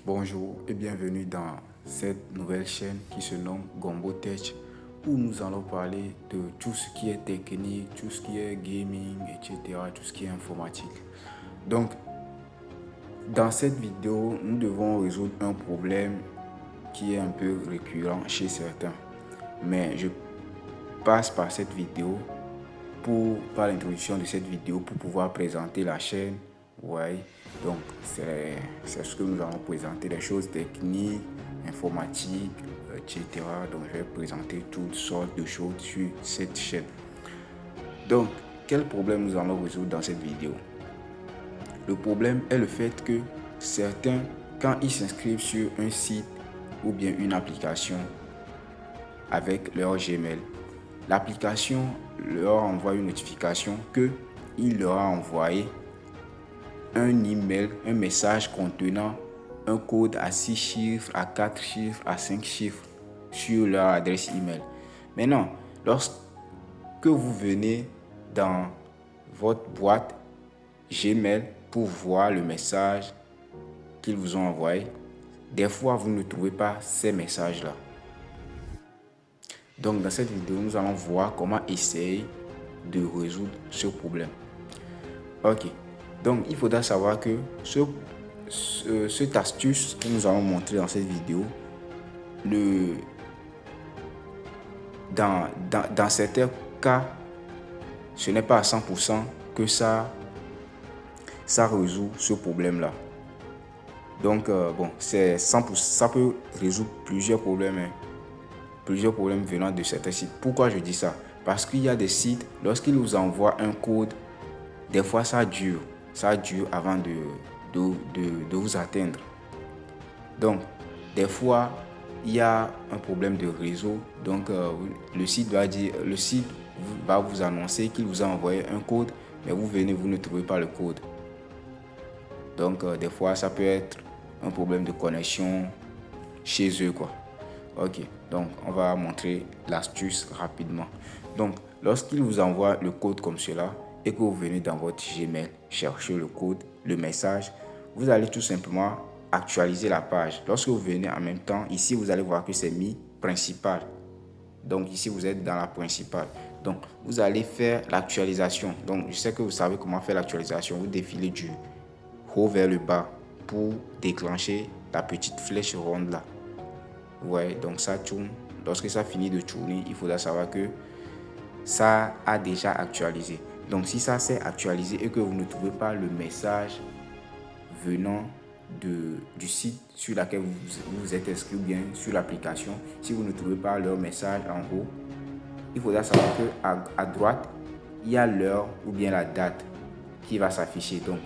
Bonjour et bienvenue dans cette nouvelle chaîne qui se nomme Gombo Tech, où nous allons parler de tout ce qui est technique, tout ce qui est gaming, etc., tout ce qui est informatique. Donc, dans cette vidéo, nous devons résoudre un problème qui est un peu récurrent chez certains. Mais je passe par cette vidéo par l'introduction de cette vidéo pour pouvoir présenter la chaîne. Ouais, donc c'est ce que nous allons présenter, des choses techniques, informatiques, etc. Donc je vais présenter toutes sortes de choses sur cette chaîne. Donc, quel problème nous allons résoudre dans cette vidéo? Le problème est le fait que certains, quand ils s'inscrivent sur un site ou bien une application avec leur Gmail, l'application leur envoie une notification qu'il leur a envoyé un email, un message contenant un code à 6 chiffres, à 4 chiffres, à 5 chiffres sur leur adresse email. Maintenant, lorsque vous venez dans votre boîte Gmail pour voir le message qu'ils vous ont envoyé, des fois vous ne trouvez pas ces messages-là. Donc dans cette vidéo, nous allons voir comment essayer de résoudre ce problème. Ok, donc il faudra savoir que cette astuce que nous allons montrer dans cette vidéo, dans certains cas, ce n'est pas à 100% que ça résout ce problème-là. Donc c'est 100%, ça peut résoudre plusieurs problèmes venant de certains sites. Pourquoi je dis ça? Parce qu'il y a des sites, lorsqu'ils vous envoient un code, des fois ça dure avant de vous atteindre. Donc des fois il y a un problème de réseau, donc le site va vous annoncer qu'il vous a envoyé un code, mais vous ne trouvez pas le code. Donc des fois ça peut être un problème de connexion chez eux quoi. Ok, donc on va montrer l'astuce rapidement. Donc lorsqu'il vous envoie le code comme cela et que vous venez dans votre Gmail chercher le code, le message, vous allez tout simplement actualiser la page. Lorsque vous venez en même temps, ici vous allez voir que c'est mis principal. Donc ici vous êtes dans la principale. Donc vous allez faire l'actualisation. Donc je sais que vous savez comment faire l'actualisation. Vous défilez du haut vers le bas pour déclencher la petite flèche ronde là. Ouais, donc ça tourne. Lorsque ça finit de tourner, il faudra savoir que ça a déjà actualisé. Donc si ça s'est actualisé et que vous ne trouvez pas le message venant du site sur lequel vous êtes inscrit ou bien sur l'application, si vous ne trouvez pas leur message en haut, il faudra savoir qu'à droite, il y a l'heure ou bien la date qui va s'afficher. Donc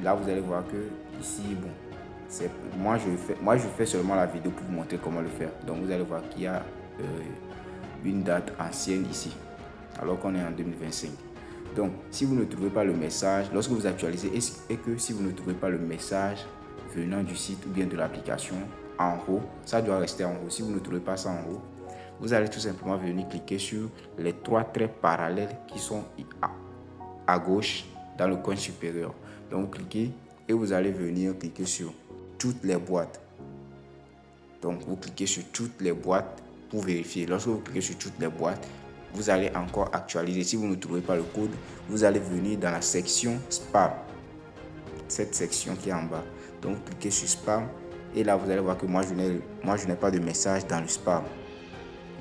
là vous allez voir que ici, bon, moi je fais seulement la vidéo pour vous montrer comment le faire. Donc vous allez voir qu'il y a une date ancienne ici, alors qu'on est en 2025. Donc si vous ne trouvez pas le message, lorsque vous actualisez et que si vous ne trouvez pas le message venant du site ou bien de l'application en haut, ça doit rester en haut. Si vous ne trouvez pas ça en haut, vous allez tout simplement venir cliquer sur les 3 traits parallèles qui sont à gauche dans le coin supérieur. Donc vous cliquez et vous allez venir cliquer sur toutes les boîtes. Donc vous cliquez sur toutes les boîtes pour vérifier. Lorsque vous cliquez sur toutes les boîtes, vous allez encore actualiser. Si vous ne trouvez pas le code, vous allez venir dans la section spam. Cette section qui est en bas. Donc vous cliquez sur spam et là vous allez voir que moi je n'ai pas de message dans le spam.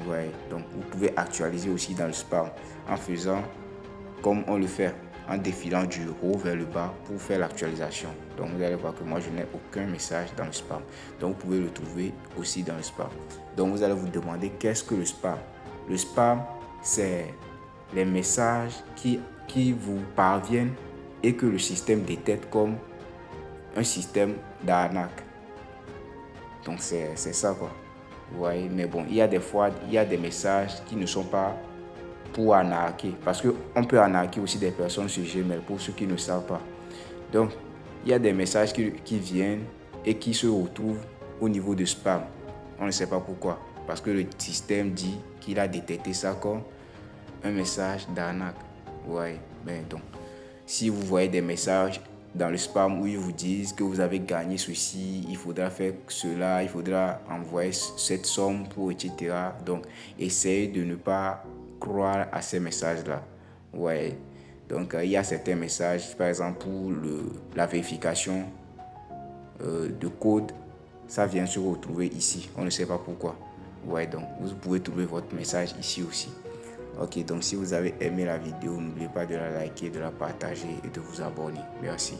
Ouais, donc vous pouvez actualiser aussi dans le spam en faisant comme on le fait, en défilant du haut vers le bas pour faire l'actualisation. Donc vous allez voir que moi je n'ai aucun message dans le spam. Donc vous pouvez le trouver aussi dans le spam. Donc vous allez vous demander qu'est-ce que le spam? Le spam, c'est les messages qui vous parviennent et que le système détecte comme un système d'arnaque. Donc c'est ça quoi. Vous voyez, mais bon, il y a des fois, il y a des messages qui ne sont pas pour arnaquer. Parce qu'on peut arnaquer aussi des personnes sur Gmail, pour ceux qui ne savent pas. Donc, il y a des messages qui viennent et qui se retrouvent au niveau de spam. On ne sait pas pourquoi. Parce que le système dit qu'il a détecté ça comme un message d'arnaque. Ouais, mais donc, si vous voyez des messages dans le spam où ils vous disent que vous avez gagné ceci, il faudra faire cela, il faudra envoyer cette somme pour, etc. Donc, essayez de ne pas croire à ces messages-là. Ouais. Donc, il y a certains messages, par exemple, pour la vérification de code, ça vient se retrouver ici. On ne sait pas pourquoi. Ouais, donc, vous pouvez trouver votre message ici aussi. Ok, donc si vous avez aimé la vidéo, n'oubliez pas de la liker, de la partager et de vous abonner. Merci.